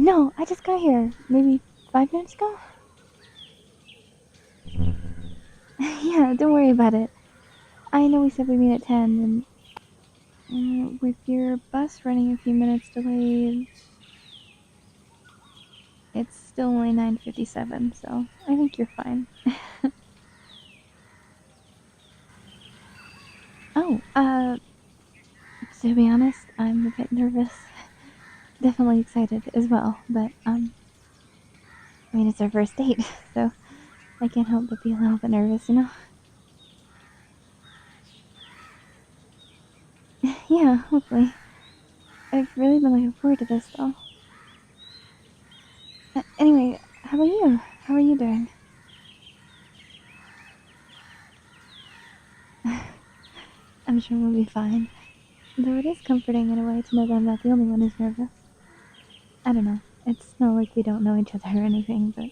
No, I just got here. Maybe 5 minutes ago? Yeah, don't worry about it. I know we said we meet at 10, and with your bus running a few minutes delayed, it's still only 9:57, so I think you're fine. Oh, to be honest, I'm a bit nervous. Definitely excited as well, but, I mean, it's our first date, so I can't help but be a little bit nervous, you know? Yeah, hopefully. I've really been looking forward to this, though. Anyway, how about you? How are you doing? I'm sure we'll be fine. Though it is comforting in a way to know that I'm not the only one who's nervous. I don't know. It's not like we don't know each other or anything, but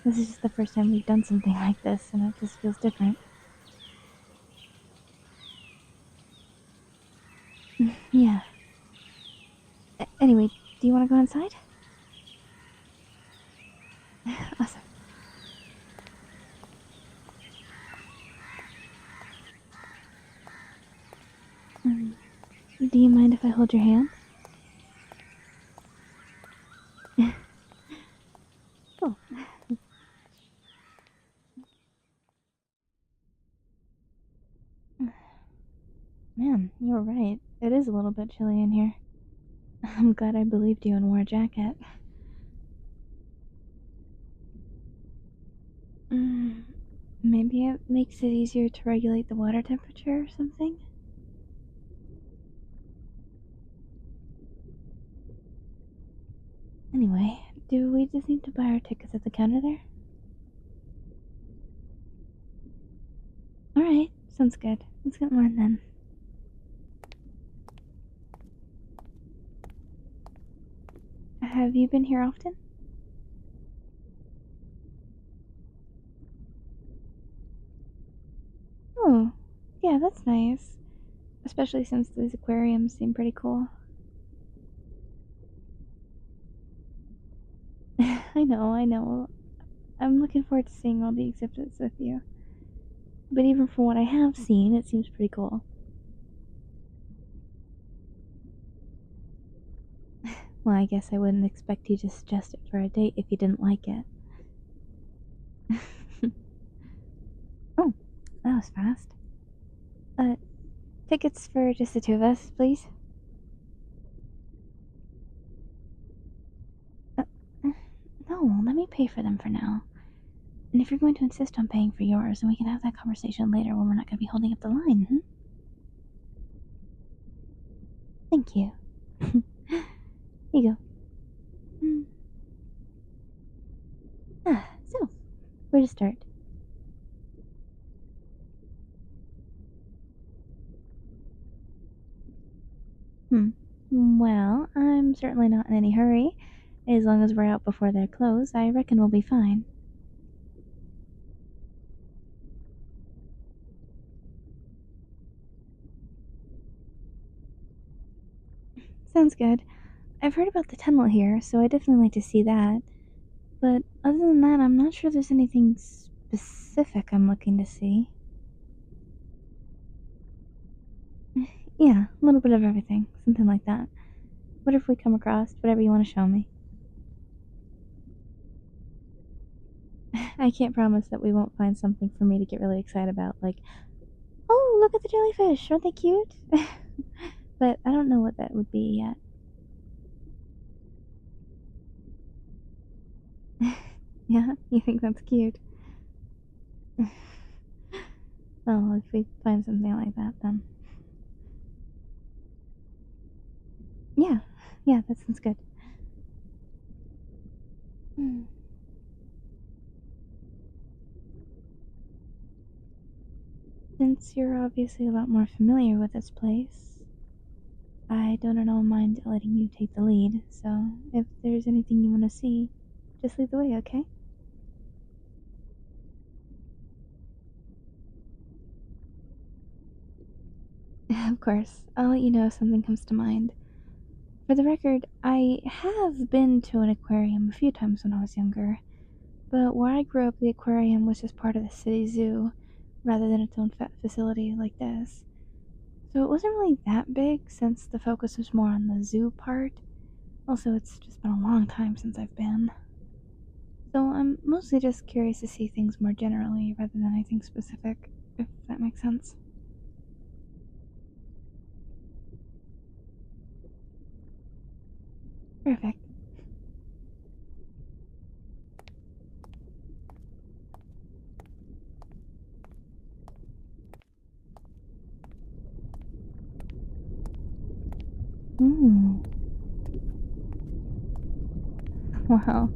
this is just the first time we've done something like this, and it just feels different. Yeah. Anyway, do you want to go inside? Awesome. Um, do you mind if I hold your hand? Cool. Man, you're right. It is a little bit chilly in here. I'm glad I believed you and wore a jacket. Mm, maybe it makes it easier to regulate the water temperature or something? Anyway, do we just need to buy our tickets at the counter there? Alright, sounds good. Let's get one then. Have you been here often? Oh, yeah, that's nice. Especially since these aquariums seem pretty cool. I know. I'm looking forward to seeing all the exhibits with you. But even from what I have seen, it seems pretty cool. Well, I guess I wouldn't expect you to suggest it for a date if you didn't like it. Oh, that was fast. Uh, tickets for just the two of us, please? Uh, uh, no, let me pay for them for now. And if you're going to insist on paying for yours, then we can have that conversation later when we're not going to be holding up the line, hmm? Thank you. Here you go. Mm. So, where to start? Hmm. Well, I'm certainly not in any hurry. As long as we're out before they're closed, I reckon we'll be fine. Sounds good. I've heard about the tunnel here, so I definitely like to see that. But other than that, I'm not sure there's anything specific I'm looking to see. Yeah, a little bit of everything. Something like that. What if we come across whatever you want to show me? I can't promise that we won't find something for me to get really excited about, like, oh, look at the jellyfish, aren't they cute? But I don't know what that would be yet. Yeah, you think that's cute? Well, if we find something like that, then. Yeah, yeah, that sounds good. Hmm. Since you're obviously a lot more familiar with this place, I don't mind letting you take the lead, so if there's anything you want to see, just lead the way, okay? Of course, I'll let you know if something comes to mind. For the record, I have been to an aquarium a few times when I was younger, but where I grew up, the aquarium was just part of the city zoo rather than its own facility like this. So it wasn't really that big since the focus was more on the zoo part. Also, it's just been a long time since I've been. So I'm mostly just curious to see things more generally rather than anything specific, if that makes sense. Perfect. Ooh. Wow.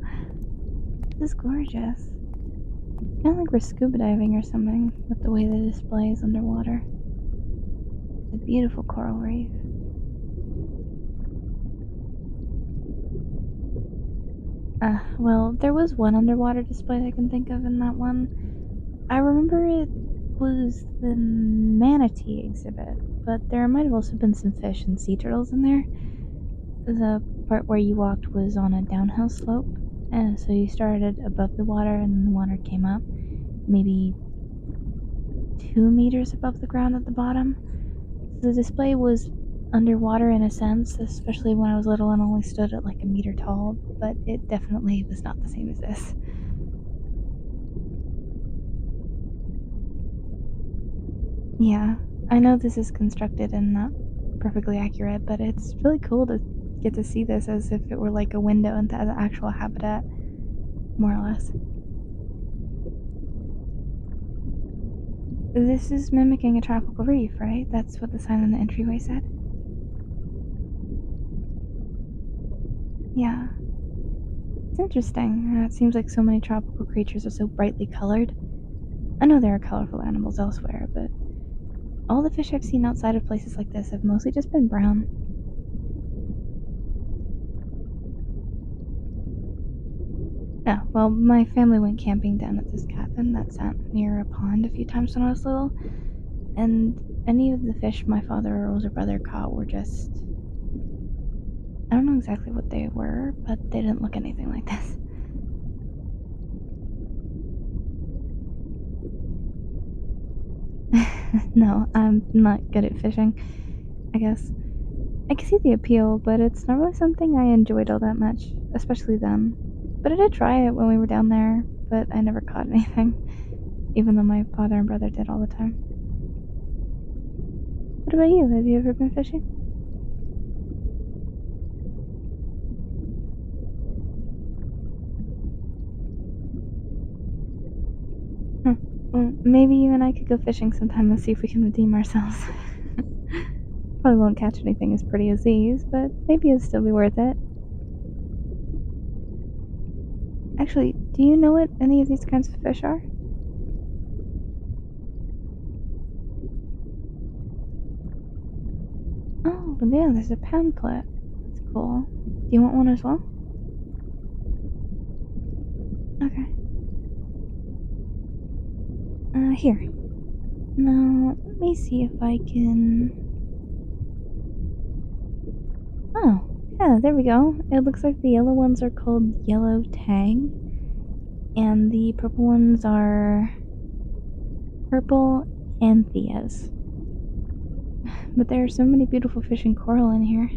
This is gorgeous. Kind of like we're scuba diving or something with the way the display is underwater. It's a beautiful coral reef. Well, there was one underwater display I can think of in that one. I remember it was the manatee exhibit, but there might have also been some fish and sea turtles in there. The part where you walked was on a downhill slope, and so you started above the water and the water came up maybe 2 meters above the ground at the bottom. So the display was underwater in a sense, especially when I was little and only stood at like a meter tall, but it definitely was not the same as this. Yeah, I know this is constructed and not perfectly accurate, but it's really cool to get to see this as if it were like a window into the actual habitat, more or less. This is mimicking a tropical reef, right? That's what the sign on the entryway said? Yeah. It's interesting. It seems like so many tropical creatures are so brightly colored. I know there are colorful animals elsewhere, but all the fish I've seen outside of places like this have mostly just been brown. Yeah, well, my family went camping down at this cabin that's out near a pond a few times when I was little, and any of the fish my father or older brother caught were just. I don't know exactly what they were, but they didn't look anything like this. No, I'm not good at fishing, I guess. I can see the appeal, but it's not really something I enjoyed all that much, especially then. But I did try it when we were down there, but I never caught anything, even though my father and brother did all the time. What about you? Have you ever been fishing? Huh. Well, maybe you and I could go fishing sometime and see if we can redeem ourselves. Probably won't catch anything as pretty as these, but maybe it'll still be worth it. Actually, do you know what any of these kinds of fish are? Oh, yeah, there's a pamphlet. That's cool. Do you want one as well? Okay. Here. Now, let me see if I can. Oh, yeah, there we go. It looks like the yellow ones are called yellow tang, and the purple ones are purple antheas. But there are so many beautiful fish and coral in here.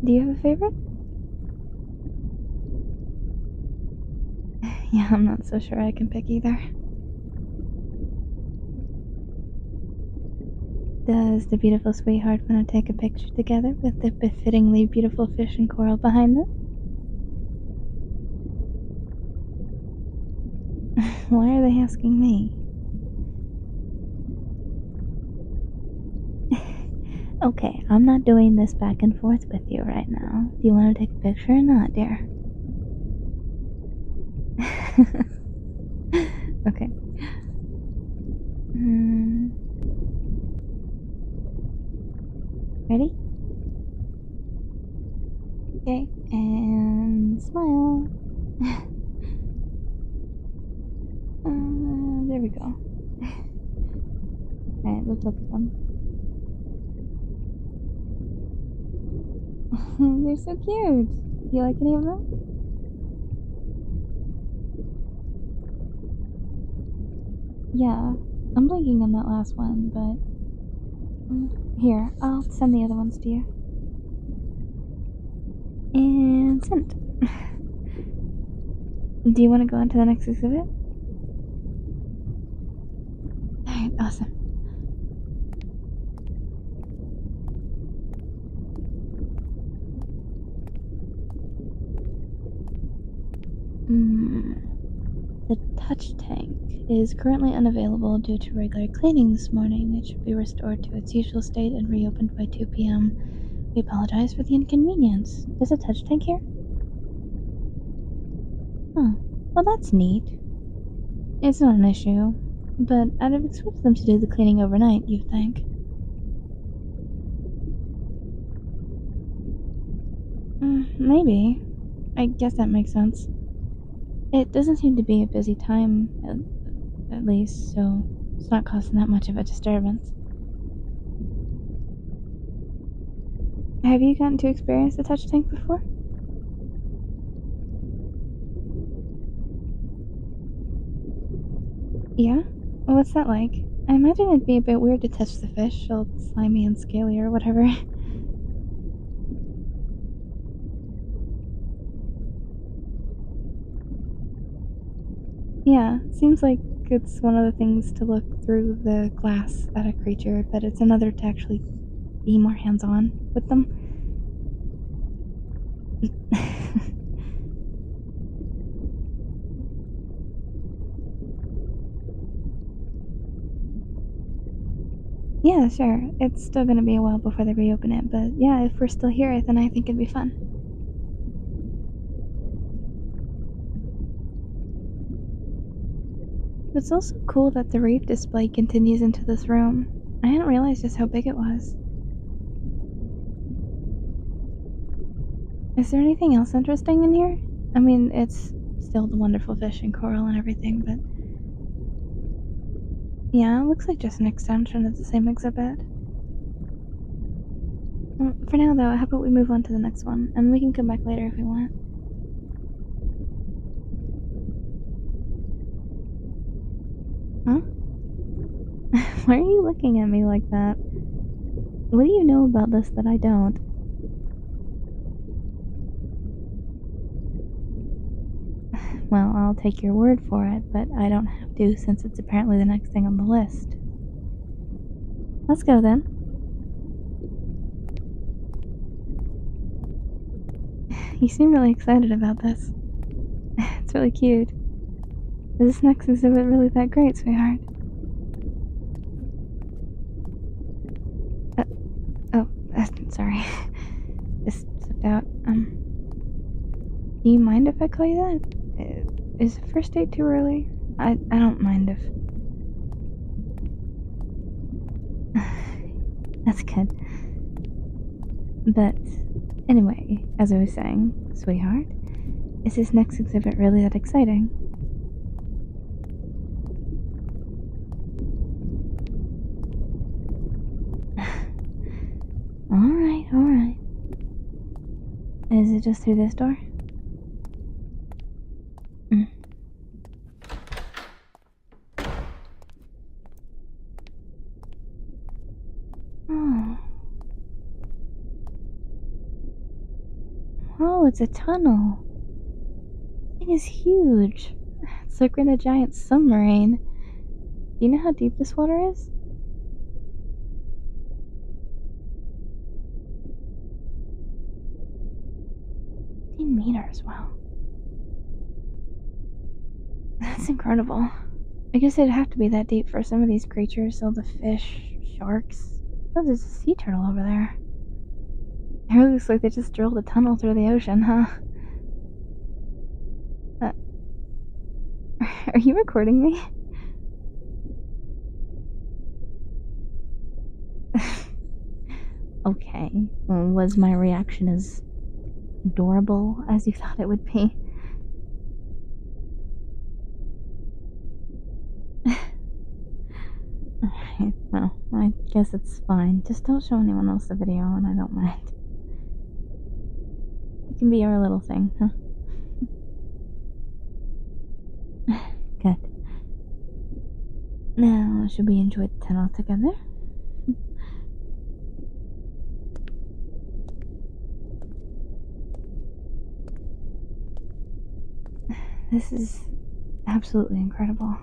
Do you have a favorite? Yeah, I'm not so sure I can pick either. Does the beautiful sweetheart want to take a picture together with the befittingly beautiful fish and coral behind them? Why are they asking me? Okay, I'm not doing this back and forth with you right now. Do you want to take a picture or not, dear? Okay. Ready? Okay, and smile. There we go. Alright, let's look at them. They're so cute. Do you like any of them? Yeah, I'm blanking on that last one, but here, I'll send the other ones to you. And sent. Do you want to go on to the next exhibit? Alright, awesome. The touch tank is currently unavailable due to regular cleaning this morning. It should be restored to its usual state and reopened by 2 p.m. We apologize for the inconvenience. There's a touch tank here? Oh, well, that's neat. It's not an issue, but I'd have expected them to do the cleaning overnight, you'd think. Maybe. I guess that makes sense. It doesn't seem to be a busy time, at least, so it's not causing that much of a disturbance. Have you gotten to experience the touch tank before? Yeah? What's that like? I imagine it'd be a bit weird to touch the fish, all slimy and scaly or whatever. Yeah, seems like it's one of the things to look through the glass at a creature, but it's another to actually be more hands-on with them. Yeah, sure. It's still gonna be a while before they reopen it, but yeah, if we're still here, then I think it'd be fun. It's also cool that the reef display continues into this room. I hadn't realized just how big it was. Is there anything else interesting in here? I mean, it's still the wonderful fish and coral and everything, but yeah, it looks like just an extension of the same exhibit. Well, for now, though, how about we move on to the next one, and we can come back later if we want. Huh? Why are you looking at me like that? What do you know about this that I don't? Well, I'll take your word for it, but I don't have to since it's apparently the next thing on the list. Let's go then. You seem really excited about this. It's really cute. Is this next exhibit really that great, sweetheart? Uh, oh, sorry. Just slipped out. Do you mind if I call you that? Is the first date too early? I don't mind if... That's good. But anyway, as I was saying, sweetheart, is this next exhibit really that exciting? Alright, alright. Is it just through this door? Oh. Oh, it's a tunnel. It is huge. It's like we're in a giant submarine. Do you know how deep this water is? 15 meters, wow. That's incredible. I guess it'd have to be that deep for some of these creatures, all the fish, sharks. Oh, there's a sea turtle over there. It really looks like they just drilled a tunnel through the ocean, huh? Uh, are you recording me? Okay. Well, was my reaction as adorable as you thought it would be? Alright, well, I guess it's fine. Just don't show anyone else the video and I don't mind. can be our little thing, huh? Good. Now, should we enjoy the tunnel together? This is absolutely incredible.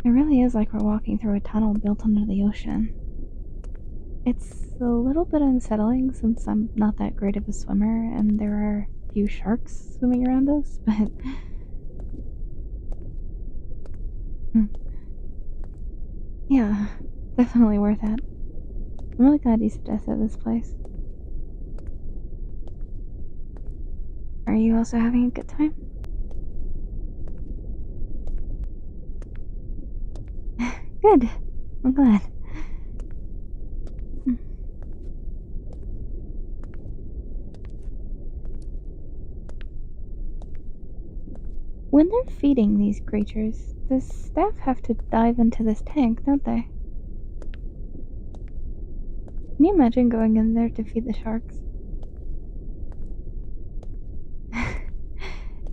It really is like we're walking through a tunnel built under the ocean. It's a little bit unsettling since I'm not that great of a swimmer and there are a few sharks swimming around us, but yeah, definitely worth it. I'm really glad you suggested this place. Are you also having a good time? Good. I'm glad. When they're feeding these creatures, the staff have to dive into this tank, don't they? Can you imagine going in there to feed the sharks?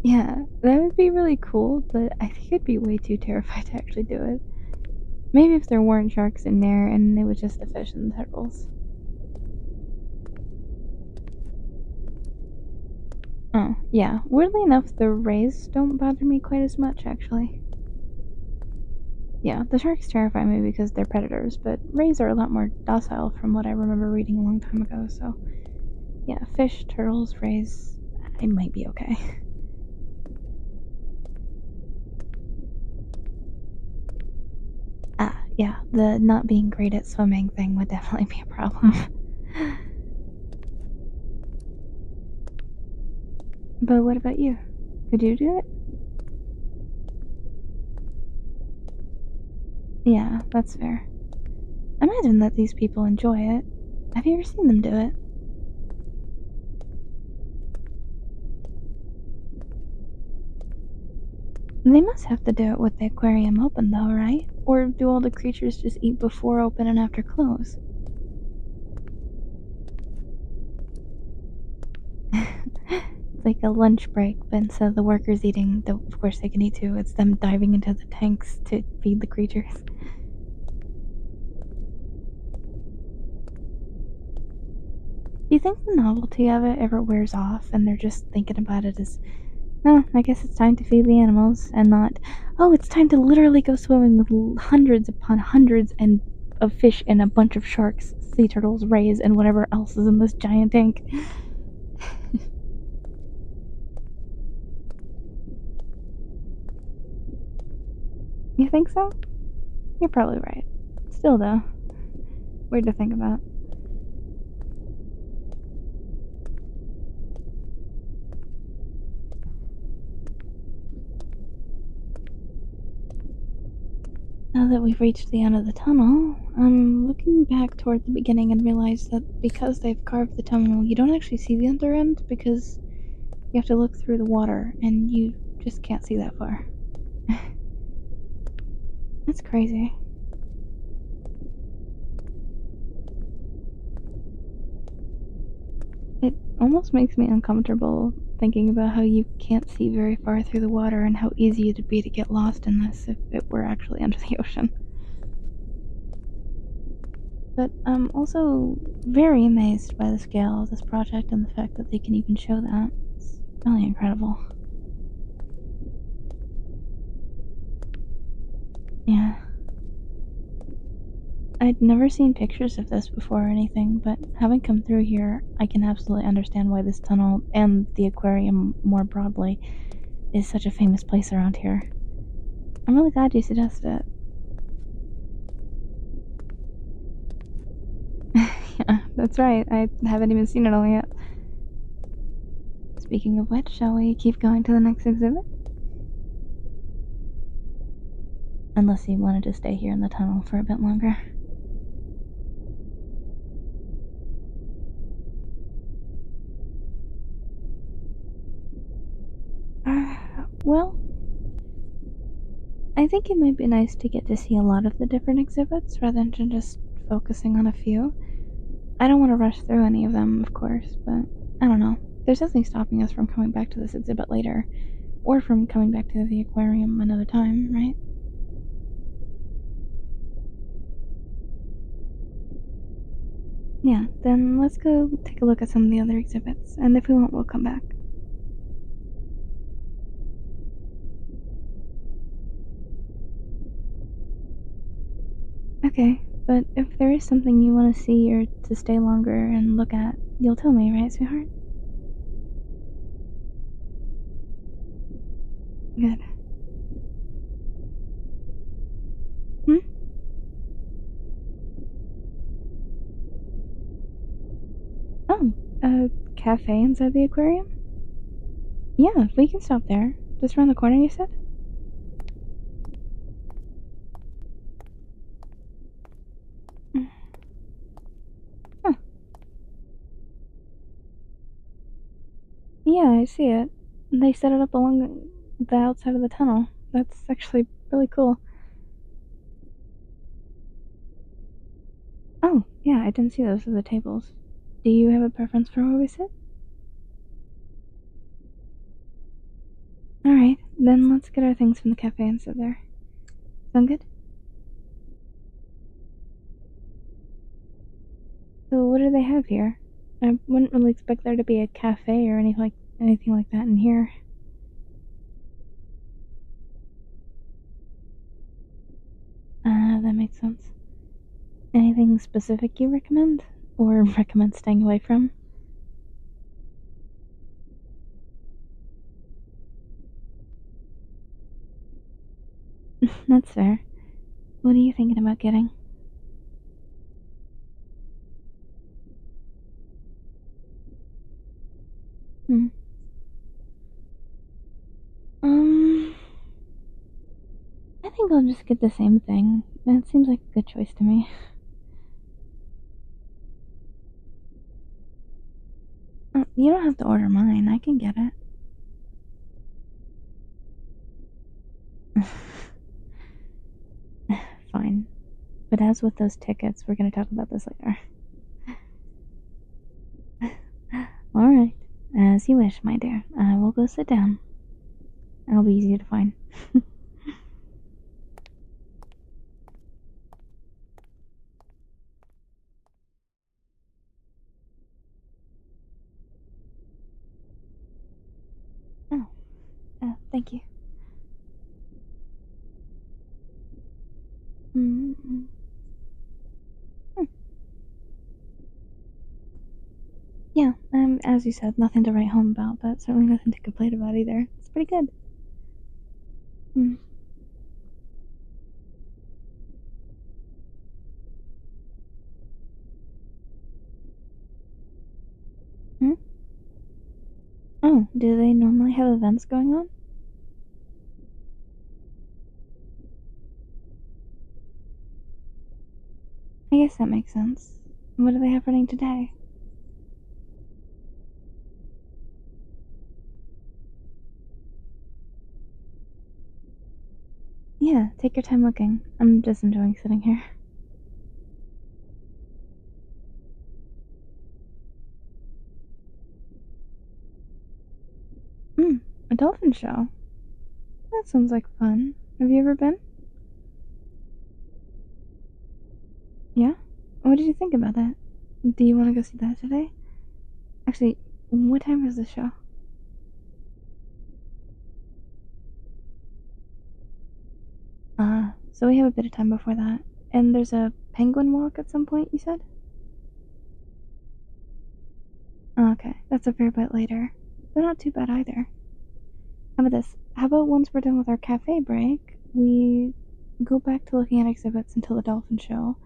Yeah, that would be really cool, but I think I'd be way too terrified to actually do it. Maybe if there weren't sharks in there and it was just the fish and the turtles. Oh, yeah. Weirdly enough, the rays don't bother me quite as much, actually. Yeah, the sharks terrify me because they're predators, but rays are a lot more docile from what I remember reading a long time ago, so yeah, fish, turtles, rays, I might be okay. Yeah, the not being great at swimming thing would definitely be a problem. But what about you? Could you do it? Yeah, that's fair. Imagine that these people enjoy it. Have you ever seen them do it? They must have to do it with the aquarium open, though, right? Or do all the creatures just eat before open and after close? It's like a lunch break, but instead of the workers eating, of course they can eat too, it's them diving into the tanks to feed the creatures. Do you think the novelty of it ever wears off and they're just thinking about it as, oh, I guess it's time to feed the animals, and not, oh, it's time to literally go swimming with hundreds upon hundreds of fish and a bunch of sharks, sea turtles, rays, and whatever else is in this giant tank? You think so? You're probably right. Still, though, weird to think about. Now that we've reached the end of the tunnel, I'm looking back toward the beginning and realize that because they've carved the tunnel, you don't actually see the other end because you have to look through the water and you just can't see that far. That's crazy. It almost makes me uncomfortable thinking about how you can't see very far through the water and how easy it'd be to get lost in this if it were actually under the ocean. But I'm also very amazed by the scale of this project and the fact that they can even show that. It's really incredible. Yeah. I'd never seen pictures of this before or anything, but having come through here, I can absolutely understand why this tunnel, and the aquarium more broadly, is such a famous place around here. I'm really glad you suggested it. Yeah, that's right. I haven't even seen it all yet. Speaking of which, shall we keep going to the next exhibit? Unless you wanted to stay here in the tunnel for a bit longer. Well, I think it might be nice to get to see a lot of the different exhibits rather than just focusing on a few. I don't want to rush through any of them, of course, but I don't know. There's nothing stopping us from coming back to this exhibit later, or from coming back to the aquarium another time, right? Yeah, then let's go take a look at some of the other exhibits, and if we want, we'll come back. Okay, but if there is something you want to see or to stay longer and look at, you'll tell me, right, sweetheart? Good. Hmm? Oh, a cafe inside the aquarium? Yeah, we can stop there. Just around the corner, you said? Mm. Huh. Yeah, I see it. They set it up along the outside of the tunnel. That's actually really cool. Oh, yeah, I didn't see those as the tables. Do you have a preference for where we sit? Alright, then let's get our things from the cafe and sit there. Sound good? So what do they have here? I wouldn't really expect there to be a cafe or anything like that in here. That makes sense. Anything specific you recommend? Or recommend staying away from? That's fair. What are you thinking about getting? Hmm. Um, I think I'll just get the same thing. That seems like a good choice to me. You don't have to order mine. I can get it. Fine. But as with those tickets, we're gonna talk about this later. Alright. As you wish, my dear. I will go sit down. I'll be easy to find. Oh, thank you. Mm-hmm. Yeah, as you said, nothing to write home about, but certainly nothing to complain about either. It's pretty good. Mm. Hmm? Oh, do they normally have events going on? I guess that makes sense. What do they have running today? Yeah, take your time looking. I'm just enjoying sitting here. Hmm, a dolphin show. That sounds like fun. Have you ever been? Yeah? What did you think about that? Do you want to go see that today? Actually, what time is the show? So we have a bit of time before that. And there's a penguin walk at some point, you said? Oh, okay, that's a fair bit later. But not too bad either. How about this? How about once we're done with our cafe break, we go back to looking at exhibits until the dolphin show,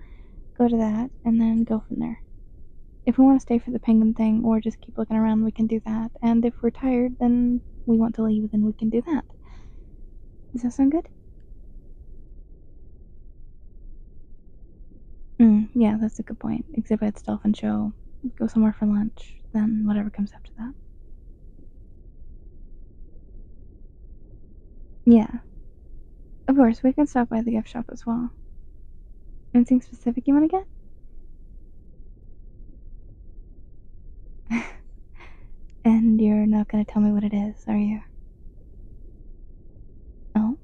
go to that, and then go from there. If we want to stay for the penguin thing or just keep looking around, we can do that. And if we're tired, then we want to leave, then we can do that. Does that sound good? Yeah, that's a good point. Exhibits, dolphin show, go somewhere for lunch, then whatever comes after that. Yeah, of course, we can stop by the gift shop as well. Anything specific you want to get? not gonna tell me what it is, are you? Oh?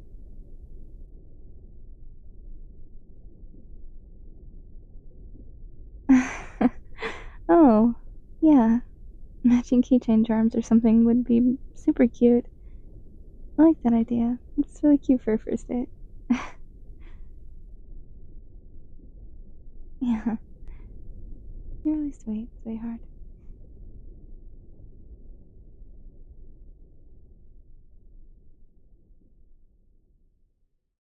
Oh, yeah. Matching keychain charms or something would be super cute. I like that idea. It's really cute for a first date. Yeah. You're really sweet, sweetheart.